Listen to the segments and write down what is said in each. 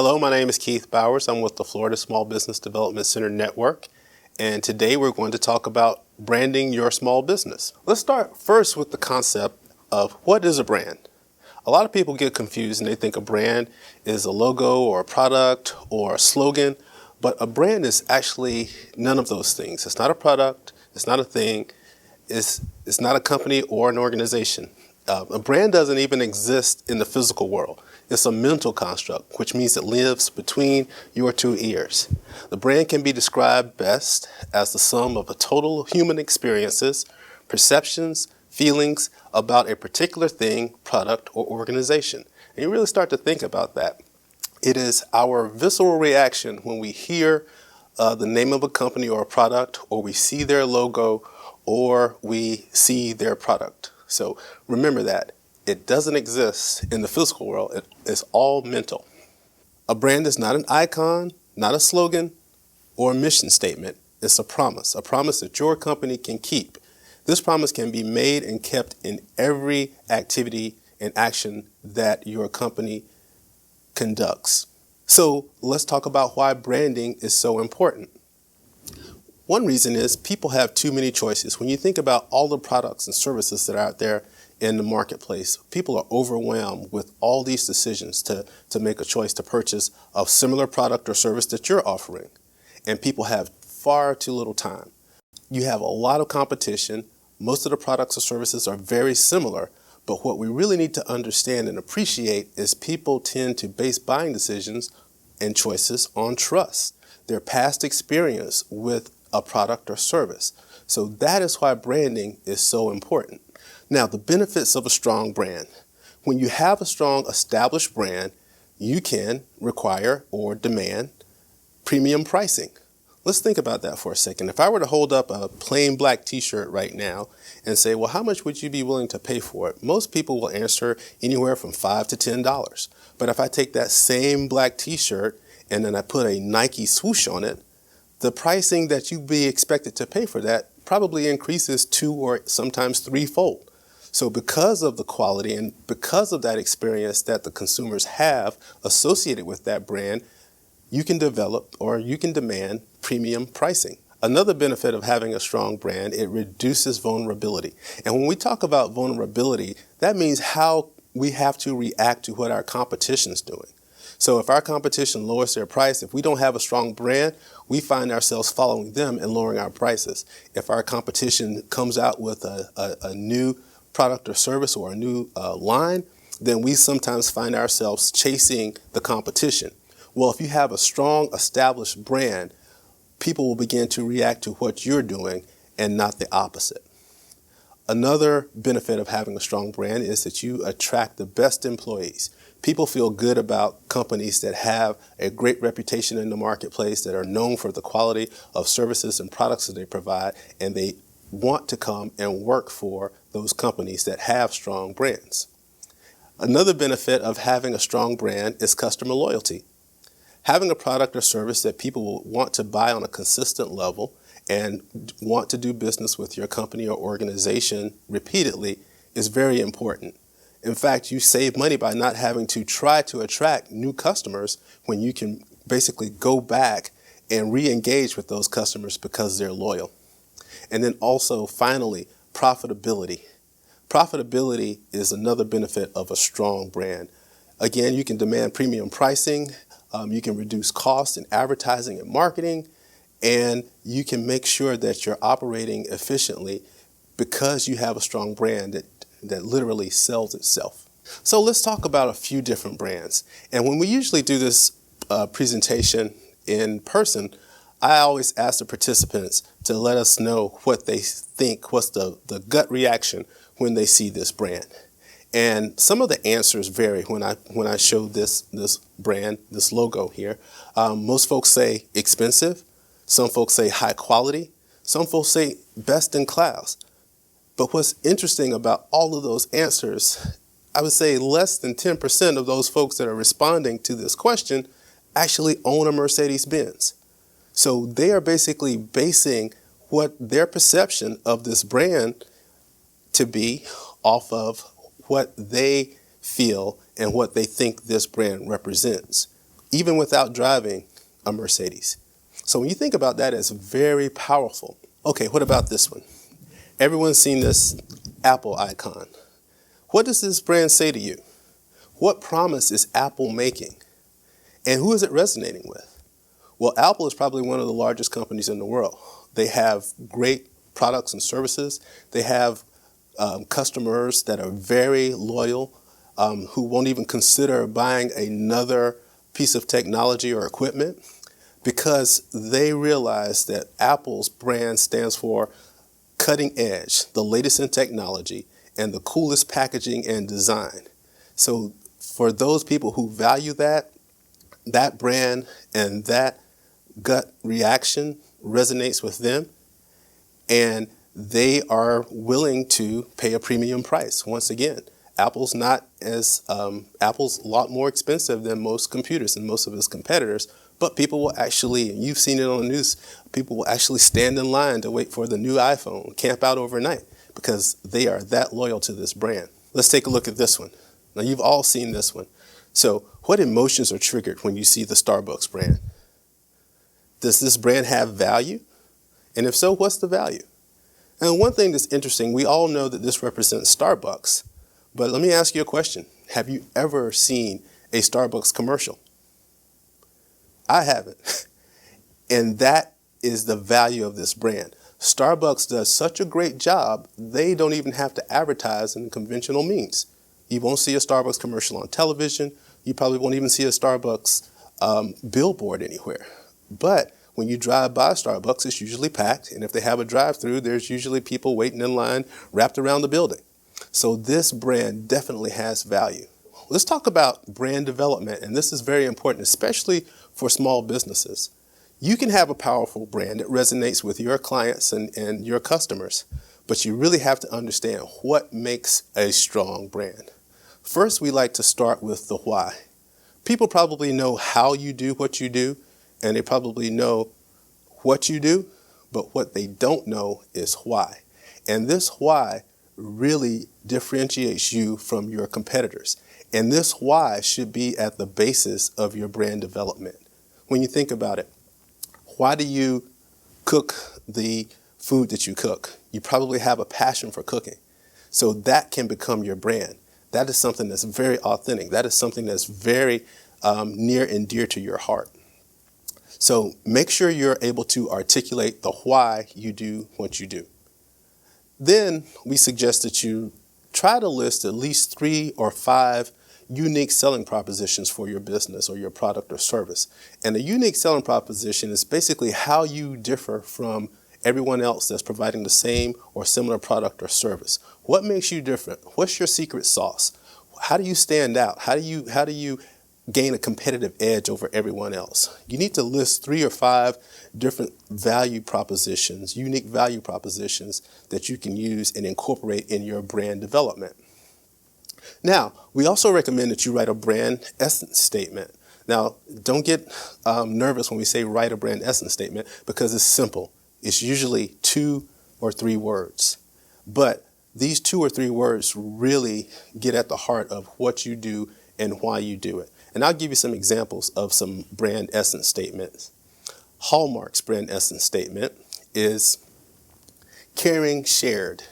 Hello, my name is Keith Bowers. I'm with the Florida Small Business Development Center Network, and today we're going to talk about branding your small business. Let's start first with the concept of what is a brand. A lot of people get confused and they think a brand is a logo or a product or a slogan, but a brand is actually none of those things. It's not a product, it's not a thing, it's not a company or an organization. A brand doesn't even exist in the physical world. It's a mental construct, which means it lives between your two ears. The brand can be described best as the sum of the total human experiences, perceptions, feelings about a particular thing, product, or organization. And you really start to think about that. It is our visceral reaction when we hear the name of a company or a product, or we see their logo, or we see their product. So remember that. It doesn't exist in the physical world. It's all mental. A brand is not an icon, not a slogan, or a mission statement. It's a promise that your company can keep. This promise can be made and kept in every activity and action that your company conducts. So let's talk about why branding is so important. One reason is people have too many choices. When you think about all the products and services that are out there in the marketplace, people are overwhelmed with all these decisions to make a choice to purchase a similar product or service that you're offering. And people have far too little time. You have a lot of competition. Most of the products or services are very similar, but what we really need to understand and appreciate is people tend to base buying decisions and choices on trust, their past experience with a product or service. So that is why branding is so important. Now, the benefits of a strong brand. When you have a strong established brand, you can require or demand premium pricing. Let's think about that for a second. If I were to hold up a plain black t-shirt right now and say, well, how much would you be willing to pay for it? Most people will answer anywhere from $5 to $10. But if I take that same black t-shirt and then I put a Nike swoosh on it, the pricing that you'd be expected to pay for that probably increases 2 or sometimes 3-fold. So because of the quality and because of that experience that the consumers have associated with that brand, you can develop or you can demand premium pricing. Another benefit of having a strong brand, it reduces vulnerability. And when we talk about vulnerability, that means how we have to react to what our competition is doing. So if our competition lowers their price, if we don't have a strong brand, we find ourselves following them and lowering our prices. If our competition comes out with a new product or service or a new line, then we sometimes find ourselves chasing the competition. Well, if you have a strong established brand, people will begin to react to what you're doing and not the opposite. Another benefit of having a strong brand is that you attract the best employees. People feel good about companies that have a great reputation in the marketplace, that are known for the quality of services and products that they provide, and they want to come and work for those companies that have strong brands. Another benefit of having a strong brand is customer loyalty. Having a product or service that people will want to buy on a consistent level and want to do business with your company or organization repeatedly is very important. In fact, you save money by not having to try to attract new customers when you can basically go back and re-engage with those customers because they're loyal. And then also, finally, profitability. Profitability is another benefit of a strong brand. Again, you can demand premium pricing, you can reduce costs in advertising and marketing, and you can make sure that you're operating efficiently because you have a strong brand that literally sells itself. So let's talk about a few different brands. And when we usually do this presentation in person, I always ask the participants to let us know what they think, what's the gut reaction when they see this brand. And some of the answers vary when I show this brand, this logo here. Most folks say expensive, some folks say high quality, some folks say best in class. But what's interesting about all of those answers, I would say less than 10% of those folks that are responding to this question actually own a Mercedes-Benz. So they are basically basing what their perception of this brand to be off of what they feel and what they think this brand represents. even without driving a Mercedes. So when you think about that, it's very powerful. Okay, what about this one? Everyone's seen this Apple icon. What does this brand say to you? What promise is Apple making? And who is it resonating with? Well, Apple is probably one of the largest companies in the world. They have great products and services. They have customers that are very loyal, who won't even consider buying another piece of technology or equipment because they realize that Apple's brand stands for cutting edge, the latest in technology, and the coolest packaging and design. So for those people who value that brand and that gut reaction resonates with them, and they are willing to pay a premium price. Once again, Apple's a lot more expensive than most computers and most of its competitors, but people will actually, you've seen it on the news, people will actually stand in line to wait for the new iPhone, camp out overnight, because they are that loyal to this brand. Let's take a look at this one. Now, you've all seen this one. So what emotions are triggered when you see the Starbucks brand? Does this brand have value? And if so, what's the value? And one thing that's interesting, we all know that this represents Starbucks, but let me ask you a question. Have you ever seen a Starbucks commercial? I haven't. And that is the value of this brand. Starbucks does such a great job, they don't even have to advertise in conventional means. You won't see a Starbucks commercial on television. You probably won't even see a Starbucks billboard anywhere. But when you drive by Starbucks, it's usually packed. And if they have a drive-through, there's usually people waiting in line wrapped around the building. So this brand definitely has value. Let's talk about brand development. And this is very important, especially for small businesses. You can have a powerful brand that resonates with your clients and your customers, but you really have to understand what makes a strong brand. First, we like to start with the why. People probably know how you do what you do, and they probably know what you do, but what they don't know is why. And this why really differentiates you from your competitors. And this why should be at the basis of your brand development. When you think about it, why do you cook the food that you cook? You probably have a passion for cooking. So that can become your brand. That is something that's very authentic. That is something that's very near and dear to your heart. So make sure you're able to articulate the why you do what you do. Then we suggest that you try to list at least 3 or 5 unique selling propositions for your business or your product or service. And a unique selling proposition is basically how you differ from everyone else that's providing the same or similar product or service. What makes you different? What's your secret sauce? How do you stand out? How do you gain a competitive edge over everyone else? You need to list 3 or 5 different value propositions, unique value propositions that you can use and incorporate in your brand development. Now, we also recommend that you write a brand essence statement. Now, don't get nervous when we say write a brand essence statement because it's simple. It's usually 2 or 3 words. But these 2 or 3 words really get at the heart of what you do and why you do it. And I'll give you some examples of some brand essence statements. Hallmark's brand essence statement is caring shared.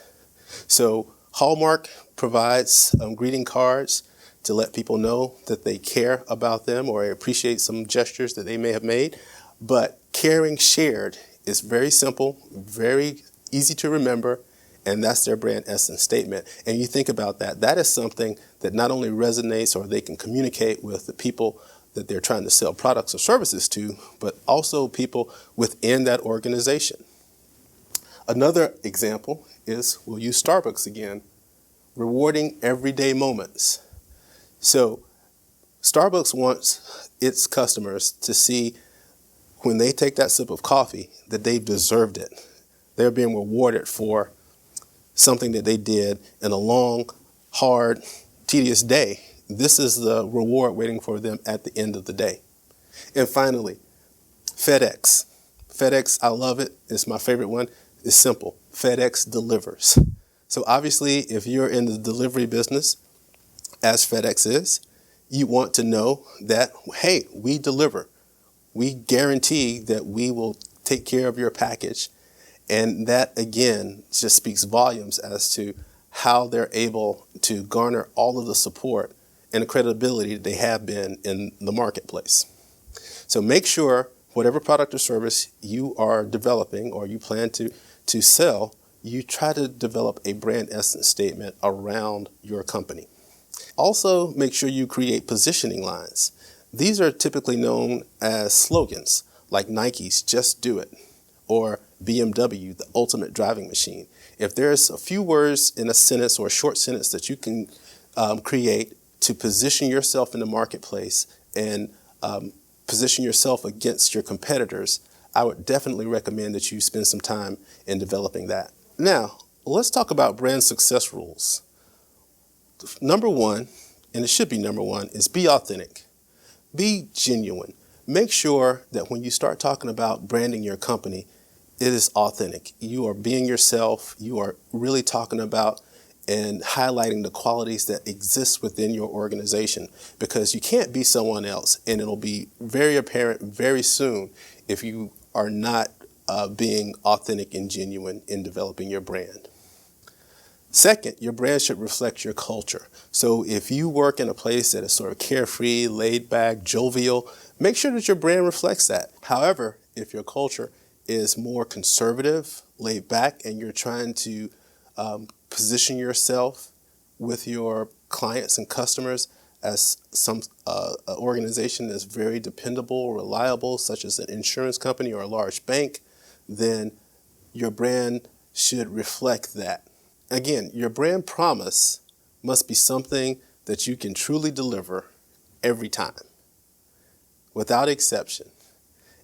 So Hallmark provides greeting cards to let people know that they care about them or appreciate some gestures that they may have made. But caring shared is very simple, very easy to remember, and that's their brand essence statement. And you think about that, that is something that not only resonates or they can communicate with the people that they're trying to sell products or services to, but also people within that organization. Another example is, we'll use Starbucks again, rewarding everyday moments. So Starbucks wants its customers to see when they take that sip of coffee that they've deserved it. They're being rewarded for something that they did in a long, hard, tedious day. This is the reward waiting for them at the end of the day. And finally, FedEx. FedEx, I love it. It's my favorite one. It's simple. FedEx delivers. So obviously, if you're in the delivery business, as FedEx is, You want to know that, hey, we deliver. We guarantee that we will take care of your package. And that, again, just speaks volumes as to how they're able to garner all of the support and the credibility that they have been in the marketplace. So make sure whatever product or service you are developing or you plan to sell, you try to develop a brand essence statement around your company. Also, make sure you create positioning lines. These are typically known as slogans, like Nike's "Just Do It" or BMW, "The Ultimate Driving Machine." If there's a few words in a sentence or a short sentence that you can create to position yourself in the marketplace and position yourself against your competitors, I would definitely recommend that you spend some time in developing that. Now, let's talk about brand success rules. Number one, and it should be number one, is be authentic. Be genuine. Make sure that when you start talking about branding your company, it is authentic. You are being yourself. You are really talking about and highlighting the qualities that exist within your organization, because you can't be someone else, and it'll be very apparent very soon if you are not being authentic and genuine in developing your brand. Second, your brand should reflect your culture. So if you work in a place that is sort of carefree, laid back, jovial, make sure that your brand reflects that. However, if your culture is more conservative, laid back, and you're trying to position yourself with your clients and customers as some organization that's very dependable, reliable, such as an insurance company or a large bank, then your brand should reflect that. Again, your brand promise must be something that you can truly deliver every time, without exception.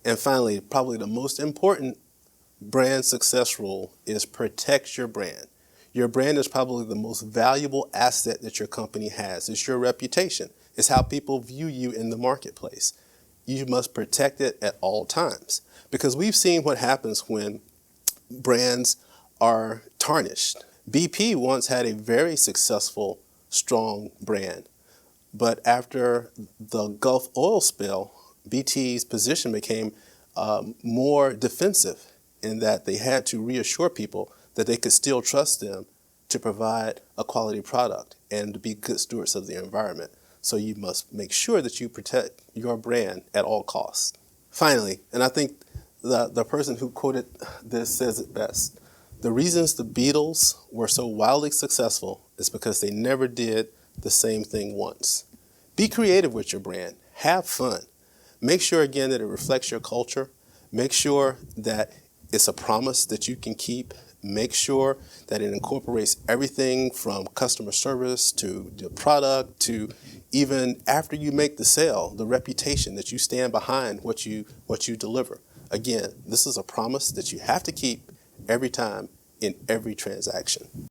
And finally, probably the most important brand success rule is protect your brand. Your brand is probably the most valuable asset that your company has. It's your reputation. It's how people view you in the marketplace. You must protect it at all times, because we've seen what happens when brands are tarnished. BP once had a very successful, strong brand, but after the Gulf oil spill, BT's position became more defensive in that they had to reassure people that they could still trust them to provide a quality product and to be good stewards of the environment. So you must make sure that you protect your brand at all costs. Finally, and I think the person who quoted this says it best, the reasons the Beatles were so wildly successful is because they never did the same thing once. Be creative with your brand. Have fun. Make sure, again, that it reflects your culture. Make sure that it's a promise that you can keep. Make sure that it incorporates everything from customer service to the product to even after you make the sale, the reputation that you stand behind what you deliver. Again, this is a promise that you have to keep every time in every transaction.